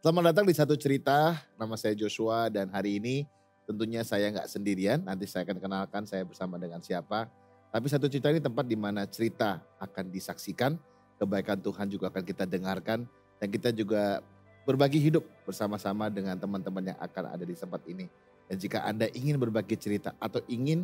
Selamat datang di Satu Cerita, nama saya Joshua dan hari ini tentunya saya nggak sendirian, nanti saya akan kenalkan saya bersama dengan siapa. Tapi Satu Cerita ini tempat di mana cerita akan disaksikan, kebaikan Tuhan juga akan kita dengarkan, dan kita juga berbagi hidup bersama-sama dengan teman-teman yang akan ada di tempat ini. Dan jika Anda ingin berbagi cerita atau ingin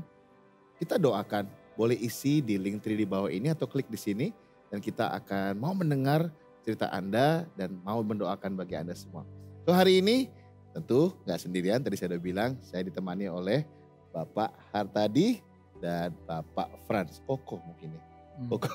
kita doakan, boleh isi di link tree di bawah ini atau klik di sini dan kita akan mau mendengar cerita Anda dan mau mendoakan bagi Anda semua. So hari ini tentu gak sendirian, tadi saya udah bilang saya ditemani oleh Bapak Hartadi dan Bapak Frans. Koko mungkin ya. Koko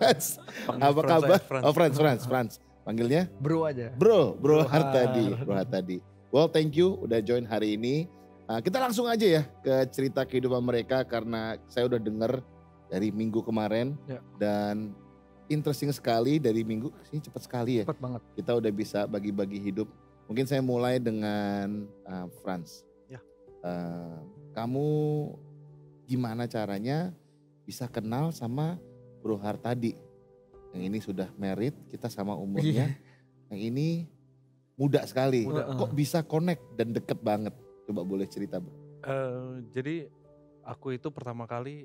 Frans. Apa kabar? Oh Frans. Panggilnya? Bro aja. Bro Hartadi. Well thank you udah join hari ini. Kita langsung aja ya ke cerita kehidupan mereka karena saya udah dengar dari minggu kemarin dan interesting sekali dari minggu ini cepat sekali ya. Cepat banget. Kita udah bisa bagi-bagi hidup. Mungkin saya mulai dengan Frans. Ya. Kamu gimana caranya bisa kenal sama Bro Hartadi? Yang ini sudah married, kita sama umurnya. Yang ini muda sekali. Kok bisa connect dan deket banget? Coba boleh cerita Bro. Jadi aku itu pertama kali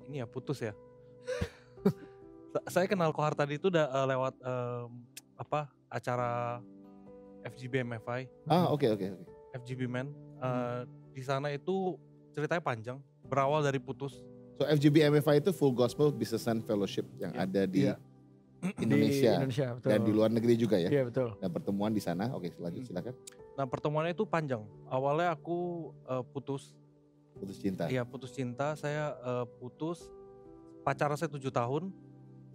ini ya putus ya. Saya kenal Kohar tadi itu udah lewat acara FGB MFI. Oke. FGB Man. Di sana itu ceritanya panjang, berawal dari putus. So FGB MFI itu Full Gospel Businessman Fellowship yang ada di Indonesia, betul. dan di luar negeri juga ya. Iya betul. Dan pertemuan di sana. Oke, lanjut silakan. Nah pertemuannya itu panjang. Awalnya aku putus cinta. Iya putus cinta. Saya putus. Pacaran saya 7 tahun.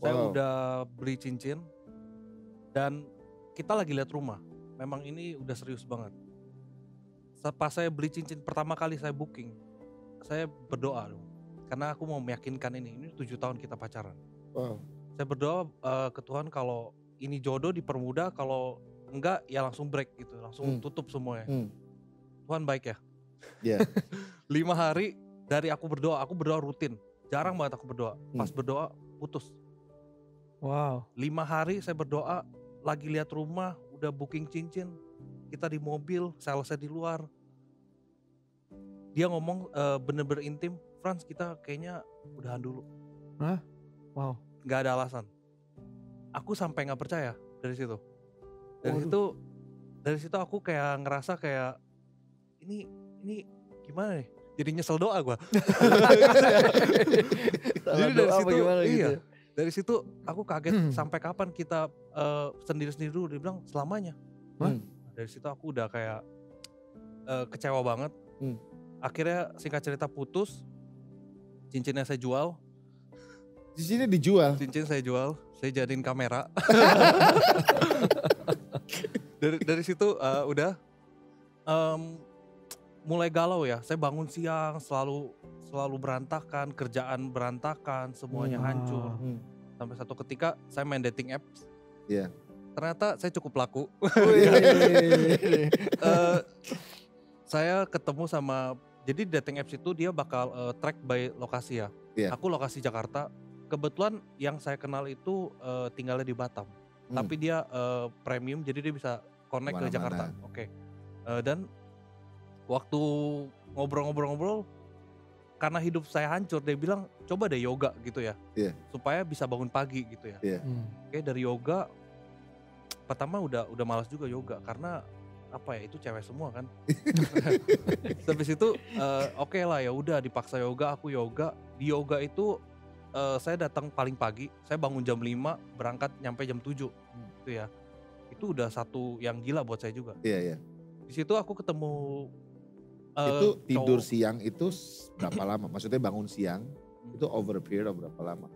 Saya Wow. udah beli cincin dan kita lagi lihat rumah. Memang ini udah serius banget. Pas saya beli cincin pertama kali saya booking, saya berdoa dong. Karena aku mau meyakinkan ini 7 tahun kita pacaran. Wow. Saya berdoa ke Tuhan kalau ini jodoh dipermudah, kalau enggak ya langsung break gitu, langsung tutup semuanya. Tuhan baik ya. Yeah. 5 hari dari aku berdoa rutin. Jarang banget aku berdoa. Pas berdoa putus. Wow. 5 hari saya berdoa, lagi lihat rumah, udah booking cincin, kita di mobil, salesnya di luar. Dia ngomong bener-bener intim, Frans kita kayaknya udahan dulu. Hah? Wow. Gak ada alasan. Aku sampai gak percaya dari situ. Dari situ aku kayak ngerasa kayak ini gimana nih? Jadi nyesel doa gue. Jadi dari situ gitu? Dari situ aku kaget sampai kapan kita sendiri-sendiri dulu. Dia bilang selamanya. Dari situ aku udah kayak kecewa banget. Akhirnya singkat cerita putus. Cincinnya saya jual. Cincinnya dijual? Cincin saya jual. Saya jadiin kamera. dari situ udah mulai galau ya. Saya bangun siang selalu berantakan, kerjaan berantakan, semuanya hancur. Sampai satu ketika saya main dating apps. Iya. Ternyata saya cukup laku. Saya ketemu sama, jadi dating apps itu dia bakal track by lokasi ya. Yeah. Aku lokasi Jakarta. Kebetulan yang saya kenal itu tinggalnya di Batam. Tapi dia premium jadi dia bisa connect ke Jakarta. Oke. Dan waktu ngobrol-ngobrol karena hidup saya hancur, dia bilang coba deh yoga gitu ya. Yeah. Supaya bisa bangun pagi gitu ya. Yeah. Oke, dari yoga pertama udah malas juga yoga karena apa ya, itu cewek semua kan. Habis itu oke lah ya udah dipaksa yoga, aku yoga. Di yoga itu saya datang paling pagi, saya bangun jam 5, berangkat nyampe jam 7 gitu ya. Itu udah satu yang gila buat saya juga. Iya. Di situ aku ketemu itu tidur siang itu berapa lama? Maksudnya bangun siang itu over a period of berapa lama?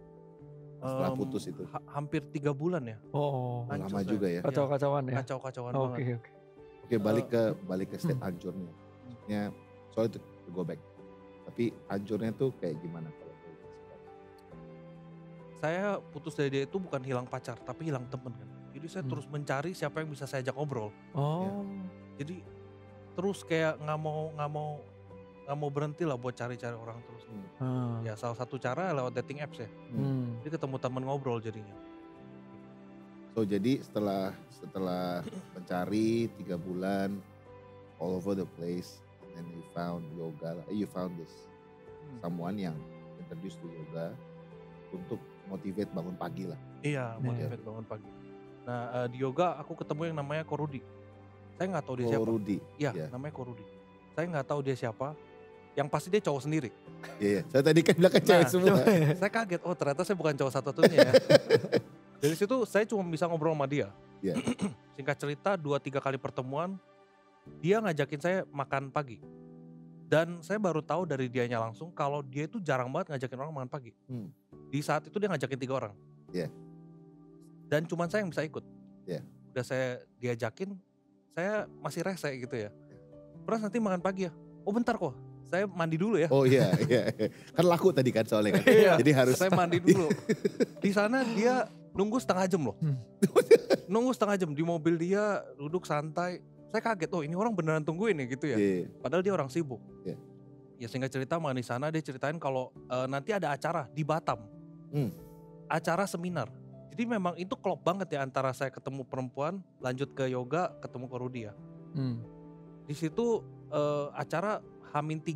Setelah putus itu? Hampir 3 bulan ya. Oh, lama juga ya. Kacau-kacauan ya. Kacau-kacauan banget. Oke, balik ke state hancurnya. Maksudnya soal itu go back. Tapi hancurnya tuh kayak gimana kalau? Saya putus dari dia itu bukan hilang pacar, tapi hilang temen kan. Jadi saya terus mencari siapa yang bisa saya ajak ngobrol. Oh. Jadi terus kayak nggak mau berhenti lah buat cari-cari orang terus. Ya salah satu cara lewat dating apps ya. Jadi ketemu teman ngobrol jadinya. So jadi setelah mencari 3 bulan all over the place, and then you found yoga, you found this someone yang introduce to yoga untuk motivate bangun pagi lah. Iya, motivate bangun pagi. Nah di yoga aku ketemu yang namanya Ko Rudi. Saya nggak tahu dia siapa. Rudi. Iya, namanya Ko Rudi. Saya nggak tahu dia siapa. Yang pasti dia cowok sendiri. Iya, saya tadi kan bilang cewek semua. Saya kaget, oh ternyata saya bukan cowok satu-satunya ya. Dari situ saya cuma bisa ngobrol sama dia. Iya. Singkat cerita 2-3 kali pertemuan, dia ngajakin saya makan pagi. Dan saya baru tahu dari dianya langsung kalau dia itu jarang banget ngajakin orang makan pagi. Di saat itu dia ngajakin 3 orang. Iya. Dan cuman saya yang bisa ikut. Iya. Udah saya diajakin, saya masih rese gitu ya. Terus nanti makan pagi ya? Oh bentar kok, saya mandi dulu ya. Oh iya. Kan laku tadi kan soalnya kan. Iya, Jadi harus. saya mandi dulu. Di sana dia nunggu setengah jam loh. Nunggu setengah jam di mobil dia duduk santai. Saya kaget, oh ini orang beneran tungguin ya gitu ya. Iya. Padahal dia orang sibuk. Iya. Ya singkat cerita makan di sana dia ceritain kalau nanti ada acara di Batam. Acara seminar. Jadi memang itu klop banget ya antara saya ketemu perempuan, lanjut ke yoga, ketemu ke Rudi ya. Di situ acara H-3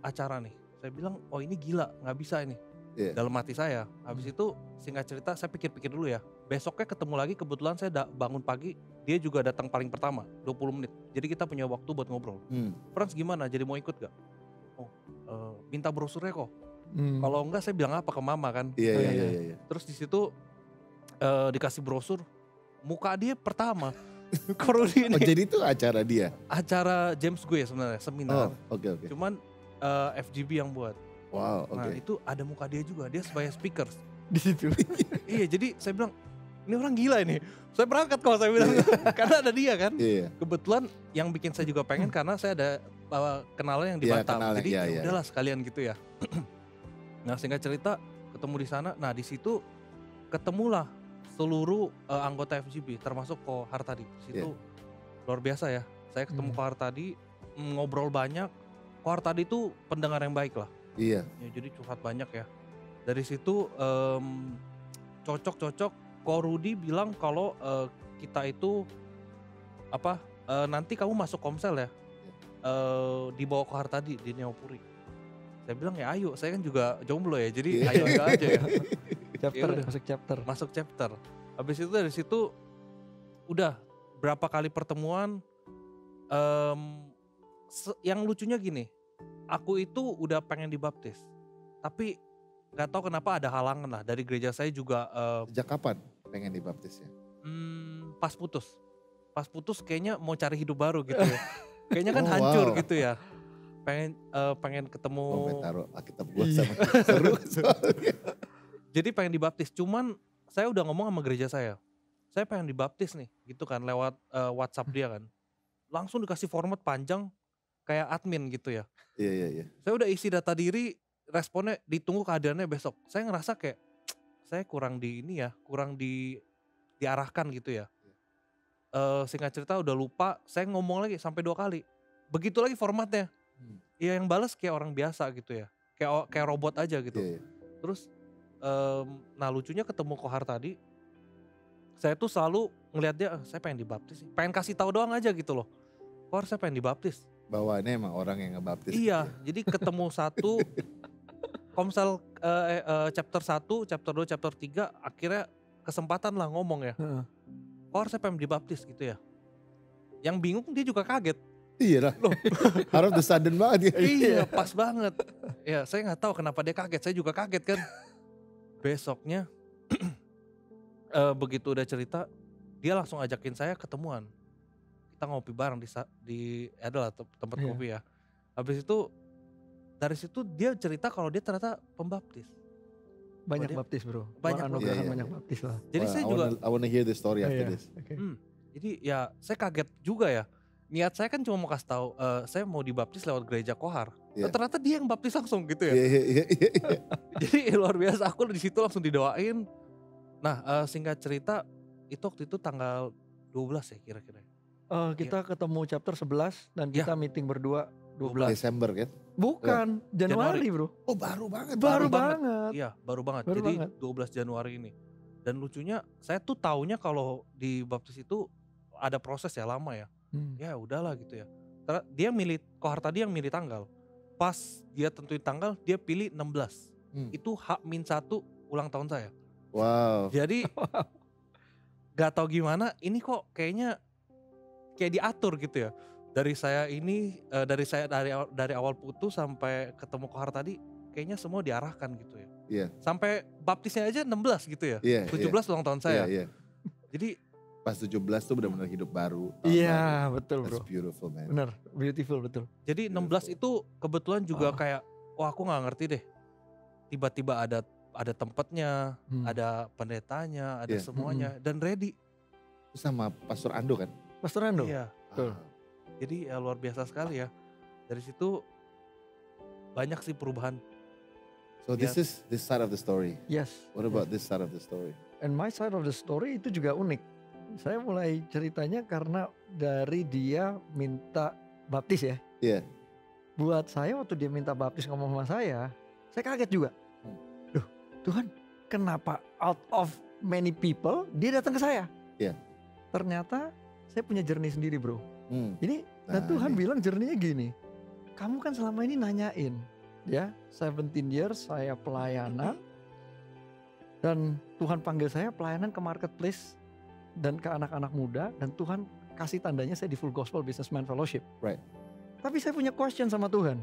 acara nih. Saya bilang, oh ini gila, nggak bisa ini. Yeah. Dalam hati saya. Habis itu singkat cerita saya pikir-pikir dulu ya. Besoknya ketemu lagi, kebetulan saya bangun pagi, dia juga datang paling pertama, 20 menit. Jadi kita punya waktu buat ngobrol. Frans gimana, jadi mau ikut gak? Oh, minta brosurnya kok. Kalau enggak saya bilang apa ke mama kan. Iya. Terus di situ dikasih brosur, muka dia pertama. Ini. Oh jadi itu acara dia? Acara James gue sebenarnya, seminar. Oke. Cuman FGB yang buat. Wow, oke. Nah itu ada muka dia juga, dia sebagai speaker. Di situ. Iya, jadi saya bilang, ini orang gila ini. Saya berangkat kalau saya bilang, karena ada dia kan. Iya. Kebetulan yang bikin saya juga pengen karena saya ada kenalan yang di Batam. Jadi udahlah sekalian gitu ya. Nah singkat cerita ketemu di sana, nah di situ ketemulah seluruh anggota FGB termasuk Ko Hartadi. Di situ luar biasa ya. Saya ketemu Ko Hartadi, ngobrol banyak. Ko Hartadi itu pendengar yang baik lah. Iya. Ya, jadi curhat banyak ya. Dari situ cocok. Ko Rudi bilang kalau kita itu nanti kamu masuk Komsel ya. Dibawa Ko Hartadi di Neopuri. Saya bilang ya ayo, saya kan juga jomblo ya. Jadi ayo aja ya. Masuk chapter. Habis itu dari situ udah berapa kali pertemuan. Yang lucunya gini, aku itu udah pengen dibaptis, tapi nggak tahu kenapa ada halangan lah dari gereja saya juga. Sejak kapan pengen dibaptis ya? Pas putus kayaknya mau cari hidup baru gitu ya. Kayaknya kan hancur gitu ya. Pengen ketemu. Taruh Alkitab gua sama seru soalnya. Jadi pengen dibaptis, cuman saya udah ngomong sama gereja saya pengen dibaptis nih gitu kan lewat WhatsApp dia kan. Langsung dikasih format panjang kayak admin gitu ya. Iya. Saya udah isi data diri, responnya ditunggu kehadirannya besok. Saya ngerasa kayak saya kurang diarahkan gitu ya. Singkat cerita udah lupa, saya ngomong lagi sampai 2 kali. Begitu lagi formatnya. Ya yang balas kayak orang biasa gitu ya. Kayak robot aja gitu. Iya. Terus nah lucunya ketemu Ko Hartadi, saya tuh selalu ngelihat dia, saya pengen dibaptis, pengen kasih tahu doang aja gitu loh. Kok saya pengen dibaptis? Bawaannya emang orang yang ngebaptis. Iya, jadi ketemu satu Komsel chapter 1, chapter 2, chapter 3, akhirnya kesempatan lah ngomong ya. Kok saya pengen dibaptis gitu ya. Yang bingung dia juga kaget. Iya lah, harus the sudden banget ya. Iya, pas banget. Ya saya gak tahu kenapa dia kaget, saya juga kaget kan. Besoknya begitu udah cerita, dia langsung ajakin saya ketemuan. Kita ngopi bareng di adalah tempat kopi ya. Habis itu dari situ dia cerita kalau dia ternyata pembaptis. Banyak baptis bro. Banyak baptis lah. Jadi saya juga I wanna hear the story after this. Okay. Jadi ya saya kaget juga ya. Niat saya kan cuma mau kasih tahu saya mau dibaptis lewat gereja Kohar. Ternyata dia yang baptis langsung gitu ya. Jadi luar biasa, aku di situ langsung didoain. Nah singkat cerita itu waktu itu tanggal 12 ya kira-kira. Kita ketemu chapter 11 dan kita meeting berdua 12 Desember kan? Bukan, Januari bro. Oh baru banget. Baru banget. Iya baru banget. Jadi 12 Januari ini. Dan lucunya saya tuh taunya kalau di baptis itu ada proses ya lama ya. Ya udahlah gitu ya. Dia milih, Kohar tadi yang milih tanggal. Pas dia tentuin tanggal, dia pilih 16. Itu H-1 ulang tahun saya. Wow. Jadi gak tahu gimana, ini kok kayaknya kayak diatur gitu ya. Dari saya dari awal putus sampai ketemu Kohar tadi, kayaknya semua diarahkan gitu ya. Iya. Sampai baptisnya aja 16 gitu ya. Iya, 17 ulang tahun saya. Iya. Jadi Pas 17 tuh benar-benar hidup baru. Iya, betul bro. That's beautiful, man. Bener, beautiful betul. Jadi 16 itu kebetulan juga kayak, wah aku nggak ngerti deh. Tiba-tiba ada tempatnya, ada pendetanya, ada semuanya, dan ready. Itu sama Pastor Ando kan? Pastor Ando. Iya. Betul. Jadi ya luar biasa sekali ya. Dari situ banyak sih perubahan. So this is this side of the story. Yes. What about this side of the story? And my side of the story itu juga unik. Saya mulai ceritanya karena dari dia minta baptis ya. Iya. Buat saya waktu dia minta baptis ngomong sama saya kaget juga. Duh, Tuhan, kenapa out of many people dia datang ke saya? Iya. Ternyata saya punya journey sendiri, bro. Jadi dan Nah, Tuhan ini. bilang journey-nya gini. Kamu kan selama ini nanyain, ya, 17 years saya pelayanan dan Tuhan panggil saya pelayanan ke marketplace dan ke anak-anak muda, dan Tuhan kasih tandanya saya di Full Gospel Businessman Fellowship. Right. Tapi saya punya question sama Tuhan.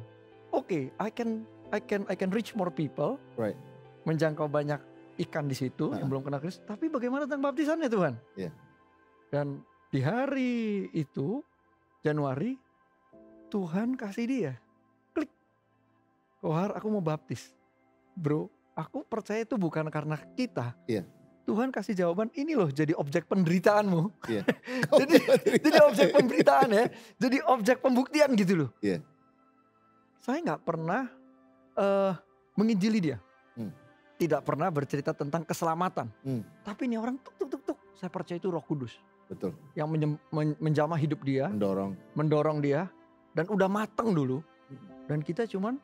Oke, I can reach more people. Right. Menjangkau banyak ikan di situ yang belum kenal Kristus. Tapi bagaimana tentang baptisannya Tuhan? Iya. Dan di hari itu Januari Tuhan kasih dia klik. Kohar, aku mau baptis. Bro, aku percaya itu bukan karena kita. Iya. Tuhan kasih jawaban, ini loh jadi objek penderitaanmu. Iya. jadi objek pemberitaan ya. Jadi objek pembuktian gitu loh. Iya. Saya gak pernah menginjili dia. Tidak pernah bercerita tentang keselamatan. Tapi ini orang tuk. Saya percaya itu Roh Kudus. Betul. Yang menjamah hidup dia. Mendorong dia. Dan udah mateng dulu. Dan kita cuman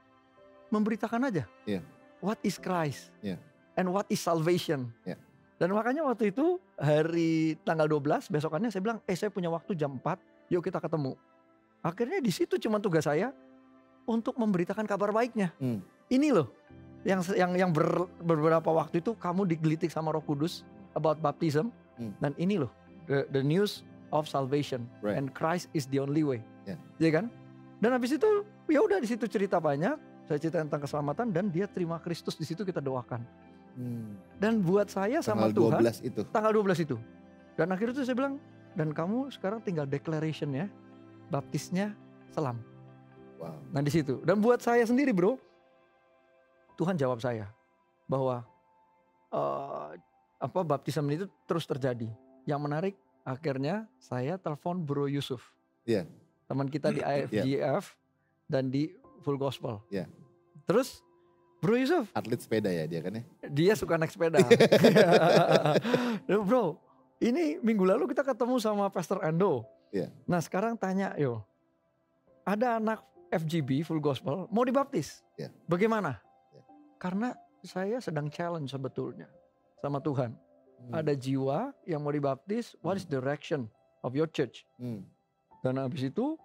memberitakan aja. Iya. What is Christ? Iya. And what is salvation? Iya. Dan makanya waktu itu hari tanggal 12 besokannya saya bilang, saya punya waktu jam 4, yuk kita ketemu. Akhirnya di situ cuma tugas saya untuk memberitakan kabar baiknya. Ini loh yang beberapa waktu itu kamu digelitik sama Roh Kudus about baptism, dan ini loh the news of salvation, right. And Christ is the only way. Ya kan? Dan habis itu ya udah di situ cerita banyak, saya cerita tentang keselamatan dan dia terima Kristus, di situ kita doakan. Dan buat saya sama Tuhan tanggal 12 itu. Dan akhirnya itu saya bilang, dan kamu sekarang tinggal declaration ya, baptisnya selam. Wow. Nah di situ. Dan buat saya sendiri bro, Tuhan jawab saya bahwa baptisan itu terus terjadi. Yang menarik, akhirnya saya telepon Bro Yusuf, teman kita di IFGF dan di Full Gospel. Terus Bro Yusuf, atlet sepeda ya dia kan ya? Dia suka naik sepeda. Bro, ini minggu lalu kita ketemu sama Pastor Ando. Nah sekarang tanya, ada anak FGB Full Gospel mau dibaptis, bagaimana? Karena saya sedang challenge sebetulnya sama Tuhan. Ada jiwa yang mau dibaptis, what is the direction of your church? Dan habis itu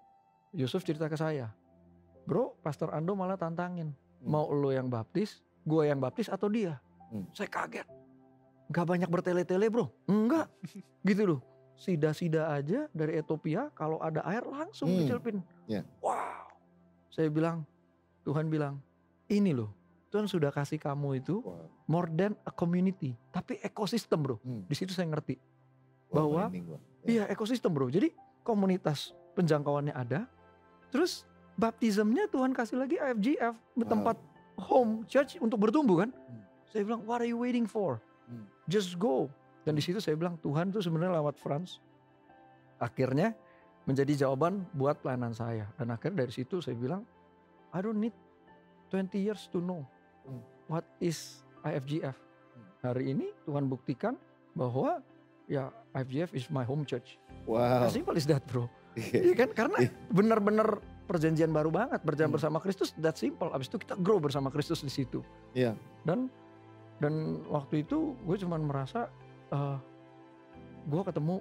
Yusuf cerita ke saya, bro, Pastor Ando malah tantangin, mau lo yang baptis, gue yang baptis atau dia? Saya kaget, gak banyak bertele-tele bro, enggak, gitu loh. Sida-sida aja dari Ethiopia, kalau ada air langsung dicelupin. Wow, saya bilang, Tuhan bilang, ini loh, Tuhan sudah kasih kamu itu more than a community, tapi ekosistem bro. Di situ saya ngerti bahwa iya ekosistem bro. Jadi komunitas penjangkauannya ada, terus baptismnya Tuhan kasih lagi IFGF, tempat home church untuk bertumbuh kan. Saya bilang, what are you waiting for? Just go. Dan di situ saya bilang, Tuhan tuh sebenarnya lewat Frans akhirnya menjadi jawaban buat pelayanan saya. Dan akhirnya dari situ saya bilang, I don't need 20 years to know what is IFGF. Hari ini Tuhan buktikan bahwa ya IFGF is my home church. Wow. As simple is that bro. Iya kan, karena benar-benar perjanjian baru banget, berjalan bersama Kristus, that simple. Abis itu kita grow bersama Kristus di situ. Dan waktu itu gue cuma merasa gue ketemu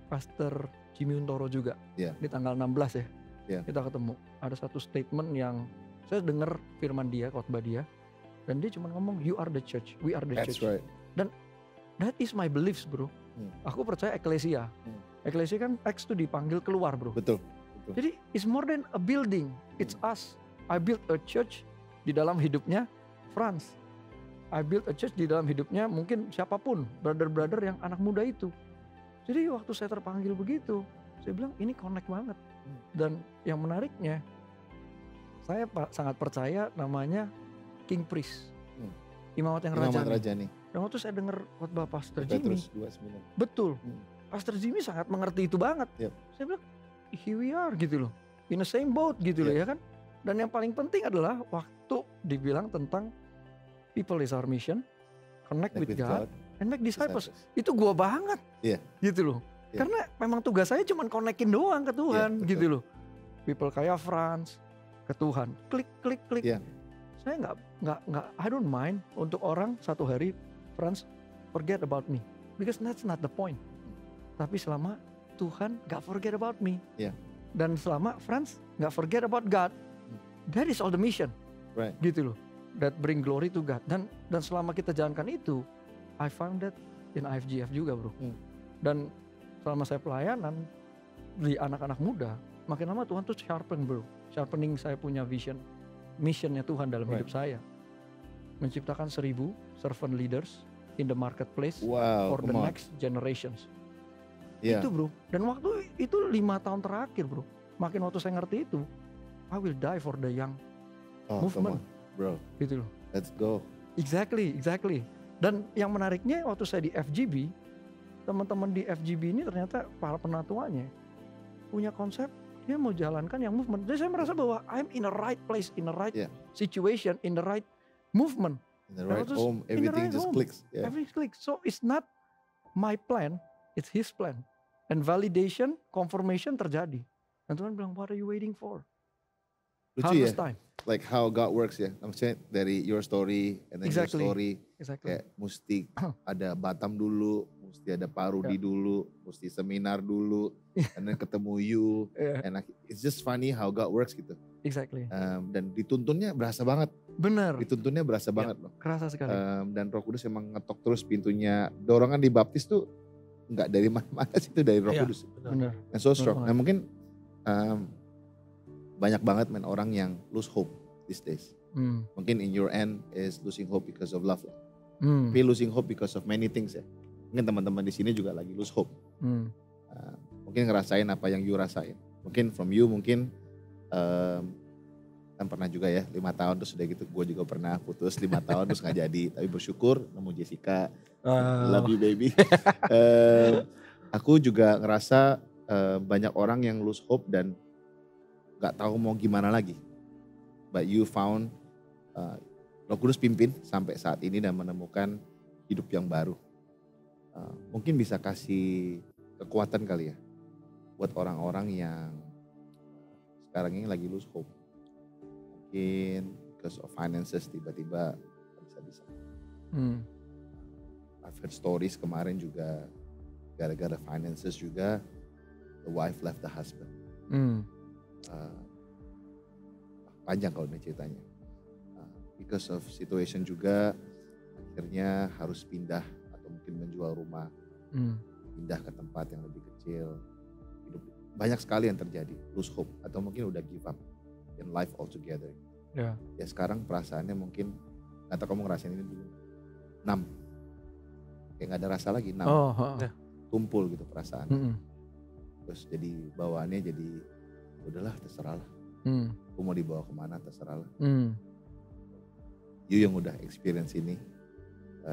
Pastor Jimmy Untoro juga di tanggal 16 ya. Kita ketemu. Ada satu statement yang saya dengar firman dia, khotbah dia, dan dia cuma ngomong, you are the church, we are the church. Right. Dan that is my beliefs, bro. Aku percaya eklesia. Eklesia kan X tuh dipanggil keluar, bro. Betul. Jadi it's more than a building, it's us. I built a church di dalam hidupnya Franz. I built a church di dalam hidupnya mungkin siapapun, brother-brother yang anak muda itu. Jadi waktu saya terpanggil begitu, saya bilang ini connect banget. Dan yang menariknya, saya sangat percaya namanya King Priest, Imamat yang Rajani. Dan waktu saya dengar khotbah Pastor Jimmy, betul, Pastor Jimmy sangat mengerti itu banget. Saya bilang, here we are gitu loh, in the same boat gitu loh ya kan. Dan yang paling penting adalah waktu dibilang tentang people is our mission, connect with God, and make disciples. Itu gua banget, gitu loh. Karena memang tugas saya cuma connectin doang ke Tuhan, gitu loh. People kayak Franz ke Tuhan, klik. Saya nggak, I don't mind untuk orang satu hari, Franz forget about me, because that's not the point. Tapi selama Tuhan nggak forget about me, dan selama Franz nggak forget about God, that is all the mission, gitu loh. That bring glory to God. Dan selama kita jalankan itu, I found that in IFGF juga, bro. Dan selama saya pelayanan di anak-anak muda, makin lama Tuhan tuh sharpening saya punya vision, missionnya Tuhan dalam hidup saya. Menciptakan 1000 servant leaders in the marketplace for the next generations. Itu, bro. Dan waktu itu 5 tahun terakhir, bro. Makin waktu saya ngerti itu, I will die for the young movement. Bro, gitu loh. Let's go. Exactly. Dan yang menariknya waktu saya di FGB, teman-teman di FGB ini ternyata para penatuanya punya konsep dia mau jalankan yang movement. Jadi saya merasa bahwa I'm in the right place, in the right situation, in the right movement. In the right home, everything just clicks. Everything clicks. So it's not my plan, it's His plan. And validation, confirmation terjadi. Dan Tuhan bilang, what are you waiting for? Lucu ya, like how God works ya. Maksudnya dari your story and then your story, kayak mesti ada Batam dulu, mesti ada Parudi dulu, mesti seminar dulu, and then ketemu you, and like, it's just funny how God works gitu. Dan dituntunnya berasa banget. Bener. Dituntunnya berasa banget loh. Kerasa sekali. Dan Roh Kudus emang ngetok terus pintunya. Dorongan di baptis tuh nggak dari mana-mana sih, itu dari Roh Kudus. Bener. And so strong. Nah mungkin banyak banget orang yang lose hope these days. Mungkin in your end is losing hope because of love. Tapi losing hope because of many things ya. Mungkin teman-teman di sini juga lagi lose hope. Mungkin ngerasain apa yang you rasain. Mungkin from you mungkin kan pernah juga ya 5 tahun terus udah gitu. Gue juga pernah putus 5 tahun terus gak jadi. Tapi bersyukur nemu Jessica. Love you baby. Aku juga ngerasa banyak orang yang lose hope dan gak tahu mau gimana lagi. But you found Roh Kudus pimpin sampai saat ini dan menemukan hidup yang baru. Mungkin bisa kasih kekuatan kali ya buat orang-orang yang sekarang ini lagi lose hope. Mungkin because of finances tiba-tiba bisa-bisa. I've heard stories kemarin juga gara-gara finances juga the wife left the husband. Panjang kalau ini ceritanya. Because of situation juga akhirnya harus pindah atau mungkin menjual rumah, pindah ke tempat yang lebih kecil. Banyak sekali yang terjadi, lose hope atau mungkin udah give up in life altogether. Ya sekarang perasaannya mungkin, nggak tahu kamu ngerasain ini dulu, 6, kayak nggak ada rasa lagi, 6, tumpul gitu perasaan. Terus jadi bawaannya jadi udahlah terserah lah. Aku mau dibawa kemana terserah lah. You yang udah experience ini,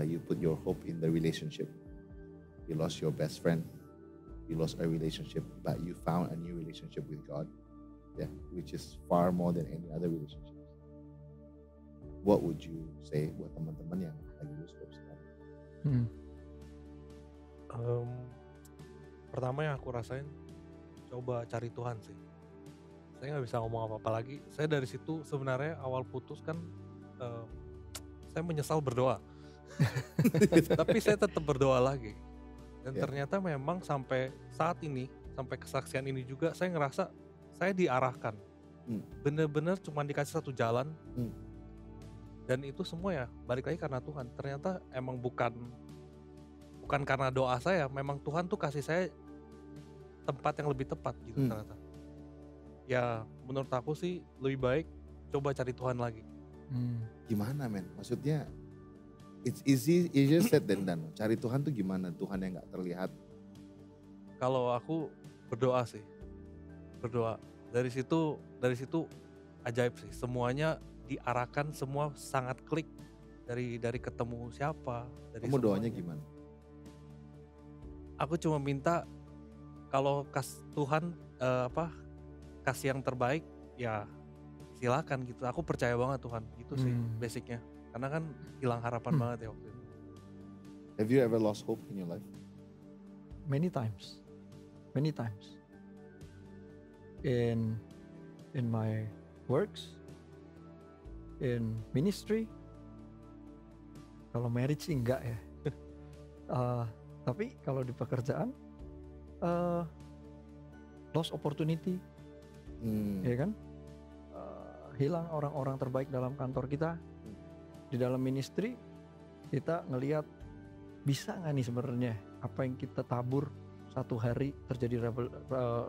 you put your hope in the relationship. You lost your best friend, you lost a relationship, but you found a new relationship with God, which is far more than any other relationship. What would you say buat teman-teman yang lagi lose hope sekarang? Pertama yang aku rasain, coba cari Tuhan sih. Saya nggak bisa ngomong apa-apa lagi. Saya dari situ sebenarnya awal putus kan, saya menyesal berdoa. Tapi saya tetap berdoa lagi. Dan ternyata memang sampai saat ini, sampai kesaksian ini juga saya ngerasa saya diarahkan. Bener-bener cuma dikasih satu jalan. Dan itu semua ya balik lagi karena Tuhan. Ternyata emang bukan karena doa saya, memang Tuhan tuh kasih saya tempat yang lebih tepat gitu ternyata. Ya menurut aku sih lebih baik coba cari Tuhan lagi. Gimana men? Maksudnya it's easier said than done. Cari Tuhan tuh gimana? Tuhan yang gak terlihat. Kalau aku berdoa sih, berdoa. Dari situ ajaib sih. Semuanya diarahkan, semua sangat klik dari ketemu siapa. Dari kamu doanya gimana? Aku cuma minta kalau Tuhan kasih yang terbaik, ya silakan gitu. Aku percaya banget Tuhan, itu sih basicnya. Karena kan hilang harapan banget ya waktu itu. Have you ever lost hope in your life? Many times. In my works, in ministry. Kalau marriage sih enggak ya. Tapi kalau di pekerjaan, lost opportunity, ya kan? Hilang orang-orang terbaik dalam kantor kita. Di dalam ministry kita ngelihat bisa nggak nih sebenarnya apa yang kita tabur satu hari terjadi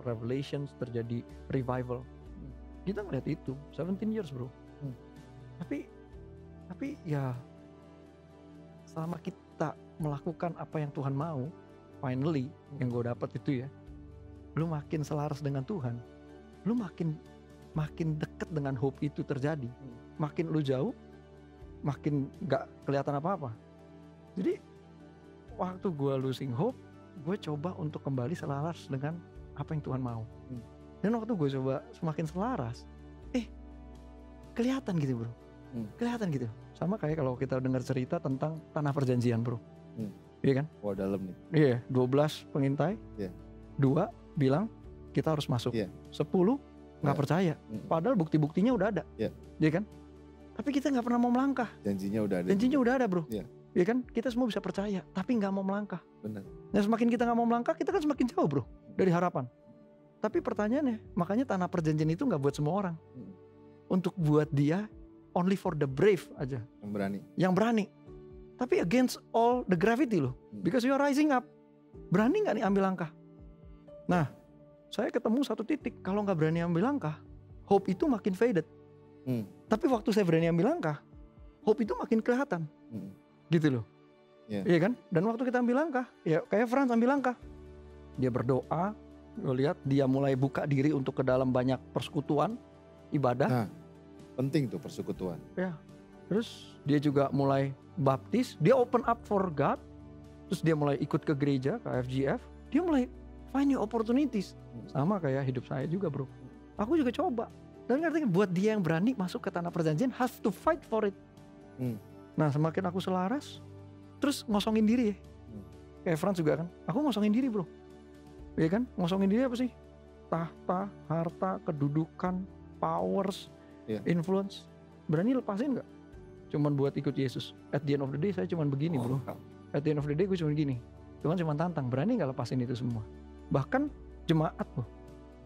revelations, terjadi revival. Kita ngelihat itu 17 years bro. Tapi ya selama kita melakukan apa yang Tuhan mau, finally yang gue dapat itu ya, lu makin selaras dengan Tuhan, lu makin dekat dengan hope itu terjadi. Makin lu jauh, makin gak kelihatan apa-apa. Jadi waktu gue losing hope, gue coba untuk kembali selaras dengan apa yang Tuhan mau. Dan waktu gue coba semakin selaras, kelihatan gitu bro. Kelihatan gitu. Sama kayak kalau kita dengar cerita tentang tanah perjanjian bro. Iya kan? Wah dalam nih. Iya, 12 pengintai. 2 bilang kita harus masuk. 10 gak percaya. Padahal bukti-buktinya udah ada. Iya kan? Tapi kita gak pernah mau melangkah. Janjinya udah ada bro. Iya kan? Kita semua bisa percaya, tapi gak mau melangkah. Benar. Nah semakin kita gak mau melangkah, kita kan semakin jauh bro dari harapan. Tapi pertanyaannya, makanya tanah perjanjian itu gak buat semua orang. Untuk buat dia, only for the brave aja. Yang berani. Tapi against all the gravity loh. Because you are rising up. Berani gak nih ambil langkah? Nah, saya ketemu satu titik. Kalau gak berani ambil langkah, hope itu makin faded. Tapi waktu saya berani ambil langkah, hope itu makin kelihatan. Gitu loh. Iya kan? Dan waktu kita ambil langkah, ya kayak Frans ambil langkah. Dia berdoa, gue lihat dia mulai buka diri untuk ke dalam banyak persekutuan, ibadah. Nah, penting tuh persekutuan. Ya. Terus dia juga mulai baptis, dia open up for God. Terus dia mulai ikut ke gereja, ke FGF. Dia mulai find new opportunities. Sama kayak hidup saya juga bro. Aku juga coba. Dan artinya buat dia yang berani masuk ke tanah perjanjian, have to fight for it. Nah semakin aku selaras, terus ngosongin diri ya. Kayak Frans juga kan, aku ngosongin diri bro. Iya kan, ngosongin diri apa sih? Tahta, harta, kedudukan, powers, influence. Berani lepasin gak? Cuman buat ikut Yesus. At the end of the day saya cuman begini bro. At the end of the day gue cuman gini. Tuhan cuman tantang, berani gak lepasin itu semua? Bahkan jemaat loh.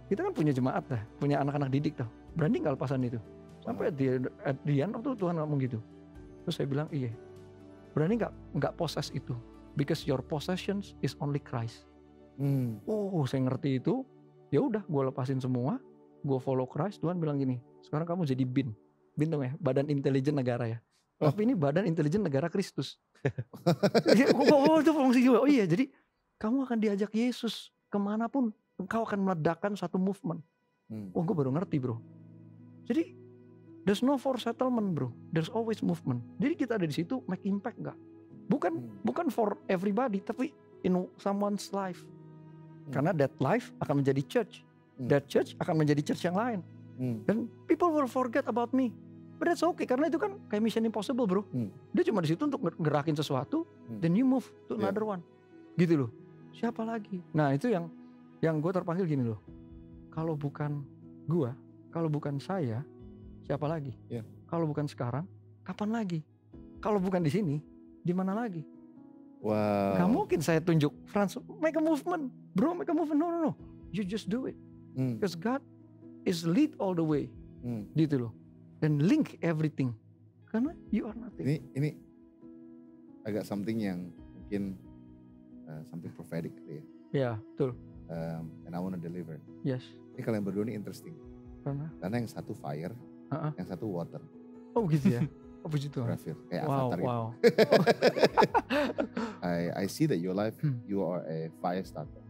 Kita kan punya jemaat lah, punya anak-anak didik tuh. Berani gak lepasan itu? Sampai at the end waktu Tuhan ngomong gitu. Terus saya bilang iya. Berani gak possess itu? Because your possessions is only Christ. Saya ngerti itu. Ya udah, gue lepasin semua. Gue follow Christ. Tuhan bilang gini. Sekarang kamu jadi BIN. BIN dong ya, Badan Intelijen Negara ya. Tapi ini Badan Intelijen Negara Kristus. Itu fungsi gue. Oh iya, jadi kamu akan diajak Yesus kemanapun. Engkau akan meledakkan satu movement. Gue baru ngerti bro. Jadi there's no for settlement bro. There's always movement. Jadi kita ada di situ make impact gak? Bukan for everybody, tapi in someone's life. Karena that life akan menjadi church. That church akan menjadi church yang lain. Dan people will forget about me. But that's okay, karena itu kan kayak mission impossible bro. Dia cuma di situ untuk ngerakin sesuatu, then you move to another one. Gitu loh. Siapa lagi? Nah itu yang gue terpanggil gini loh. Kalau bukan gue, kalau bukan saya, siapa lagi? Kalau bukan sekarang, kapan lagi? Kalau bukan di sini, di mana lagi? Wow. Gak mungkin saya tunjuk, Frans, make a movement. Bro, make a movement. No. You just do it. Because God is lead all the way. Gitu loh. Dan link everything. Karena you are nothing. Ini agak something yang mungkin something prophetic gitu ya. Ya, betul. And I wanna deliver. Yes. Ini kalian berdua ini interesting. Karena yang satu fire, yang satu water. Oh gitu ya. Oh puji Tuhan. Kayak avatar gitu. Wow. I see that your life, you are a fire starter.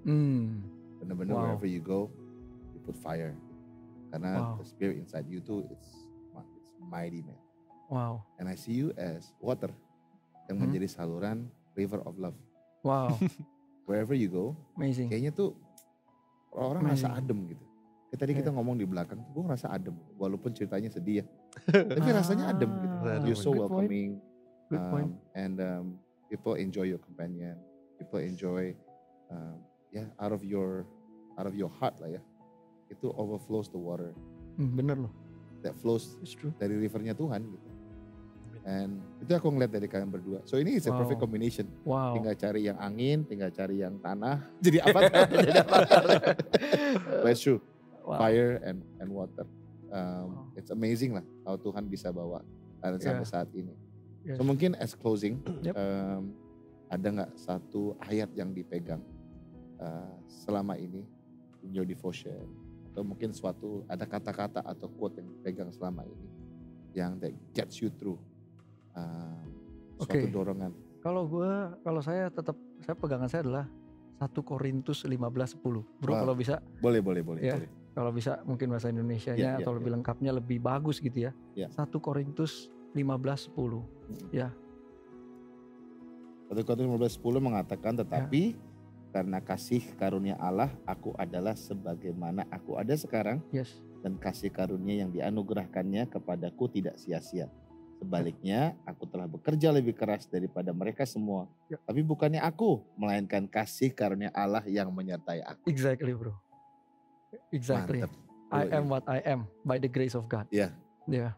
Bener-bener wherever you go, you put fire. Karena the spirit inside you too, it's mighty, man. Wow. And I see you as water yang menjadi saluran river of love. Wow. Wherever you go, amazing. Kayaknya tuh orang rasa adem gitu. Kayak tadi kita ngomong di belakang, gue ngerasa adem. Walaupun ceritanya sedih ya. Tapi rasanya adem gitu. You're so welcoming. Good point. And people enjoy your companion. People enjoy, out of your heart lah ya. Itu overflows the water. Bener loh. That flows dari rivernya Tuhan gitu. And itu aku ngeliat dari kalian berdua. So ini is a perfect combination. Wow. Tinggal cari yang angin, tinggal cari yang tanah. Jadi apa? But it's true. Wow. Fire and water. It's amazing lah how Tuhan bisa bawa kalian sampai saat ini. Yes. So mungkin as closing, ada nggak satu ayat yang dipegang selama ini in your devotion? Atau mungkin ada kata-kata atau quote yang dipegang selama ini yang that gets you through suatu dorongan. Kalau saya pegangan saya adalah 1 Korintus 15:10. Bro, kalau bisa. Boleh. Ya, kalau bisa mungkin bahasa Indonesianya atau lebih lengkapnya lebih bagus gitu ya. 1 Korintus 15:10. Ya. 1 Korintus 15:10 mengatakan tetapi karena kasih karunia Allah aku adalah sebagaimana aku ada sekarang. Yes. Dan kasih karunia yang dianugerahkannya kepadaku tidak sia-sia. Sebaliknya, aku telah bekerja lebih keras daripada mereka semua. Tapi bukannya aku, melainkan kasih karunia Allah yang menyertai aku. Exactly, bro. Exactly. Mantap. I am what I am by the grace of God. Iya. Yeah.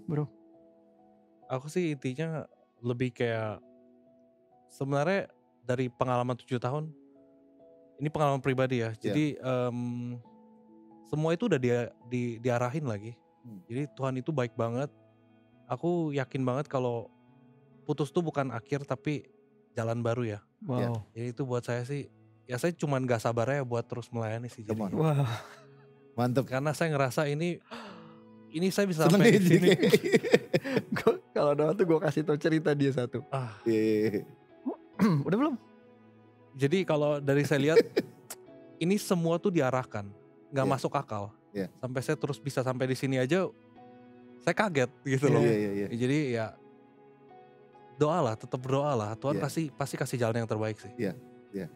Bro. Aku sih intinya lebih kayak sebenarnya dari pengalaman 7 tahun, ini pengalaman pribadi ya. Jadi semua itu udah diarahin lagi. Jadi Tuhan itu baik banget. Aku yakin banget kalau putus tuh bukan akhir tapi jalan baru ya. Wow. Jadi itu buat saya sih, ya saya cuman gak sabar ya buat terus melayani sih. Jadi, wow. Mantep. Karena saya ngerasa ini saya bisa sampai di sini. Kalau ada waktu gue kasih tau cerita dia satu. Udah belum? Jadi kalau dari saya lihat ini semua tuh diarahkan, nggak masuk akal. Sampai saya terus bisa sampai di sini aja, saya kaget gitu loh. Jadi ya doalah, tetap berdoalah. Tuhan pasti kasih jalan yang terbaik sih. Iya.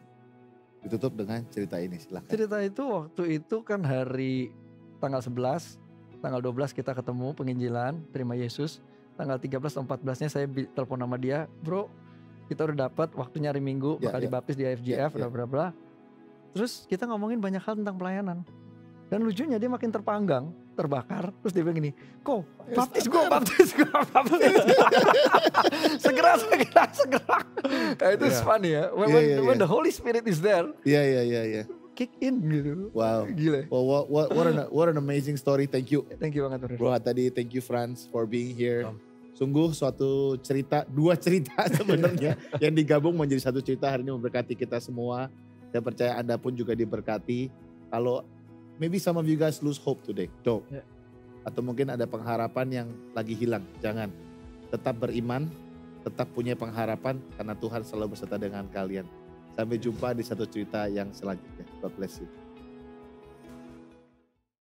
Ditutup dengan cerita ini, silakan. Cerita itu waktu itu kan hari tanggal 11, tanggal 12 kita ketemu penginjilan, terima Yesus. Tanggal 13 atau 14-nya saya telepon sama dia, bro, kita udah dapat waktunya hari Minggu bakal dibaptis di IFGF, bla. Terus kita ngomongin banyak hal tentang pelayanan. Dan lucunya dia makin terpanggang, terbakar. Terus dia bilang gini, kok baptis gue. segera. Nah, itu funny ya. When the Holy Spirit is there. Iya. Kick in gitu. Wow. Gila. Well, what an amazing story. Thank you. Thank you banget. Bro, tadi thank you Frans for being here. Sungguh suatu cerita, 2 cerita sebenarnya yang digabung menjadi 1 cerita hari ini memberkati kita semua. Saya percaya Anda pun juga diberkati. Kalau maybe some of you guys lose hope today. Don't. Atau mungkin ada pengharapan yang lagi hilang. Jangan. Tetap beriman, tetap punya pengharapan karena Tuhan selalu beserta dengan kalian. Sampai jumpa di 1 cerita yang selanjutnya. God bless you.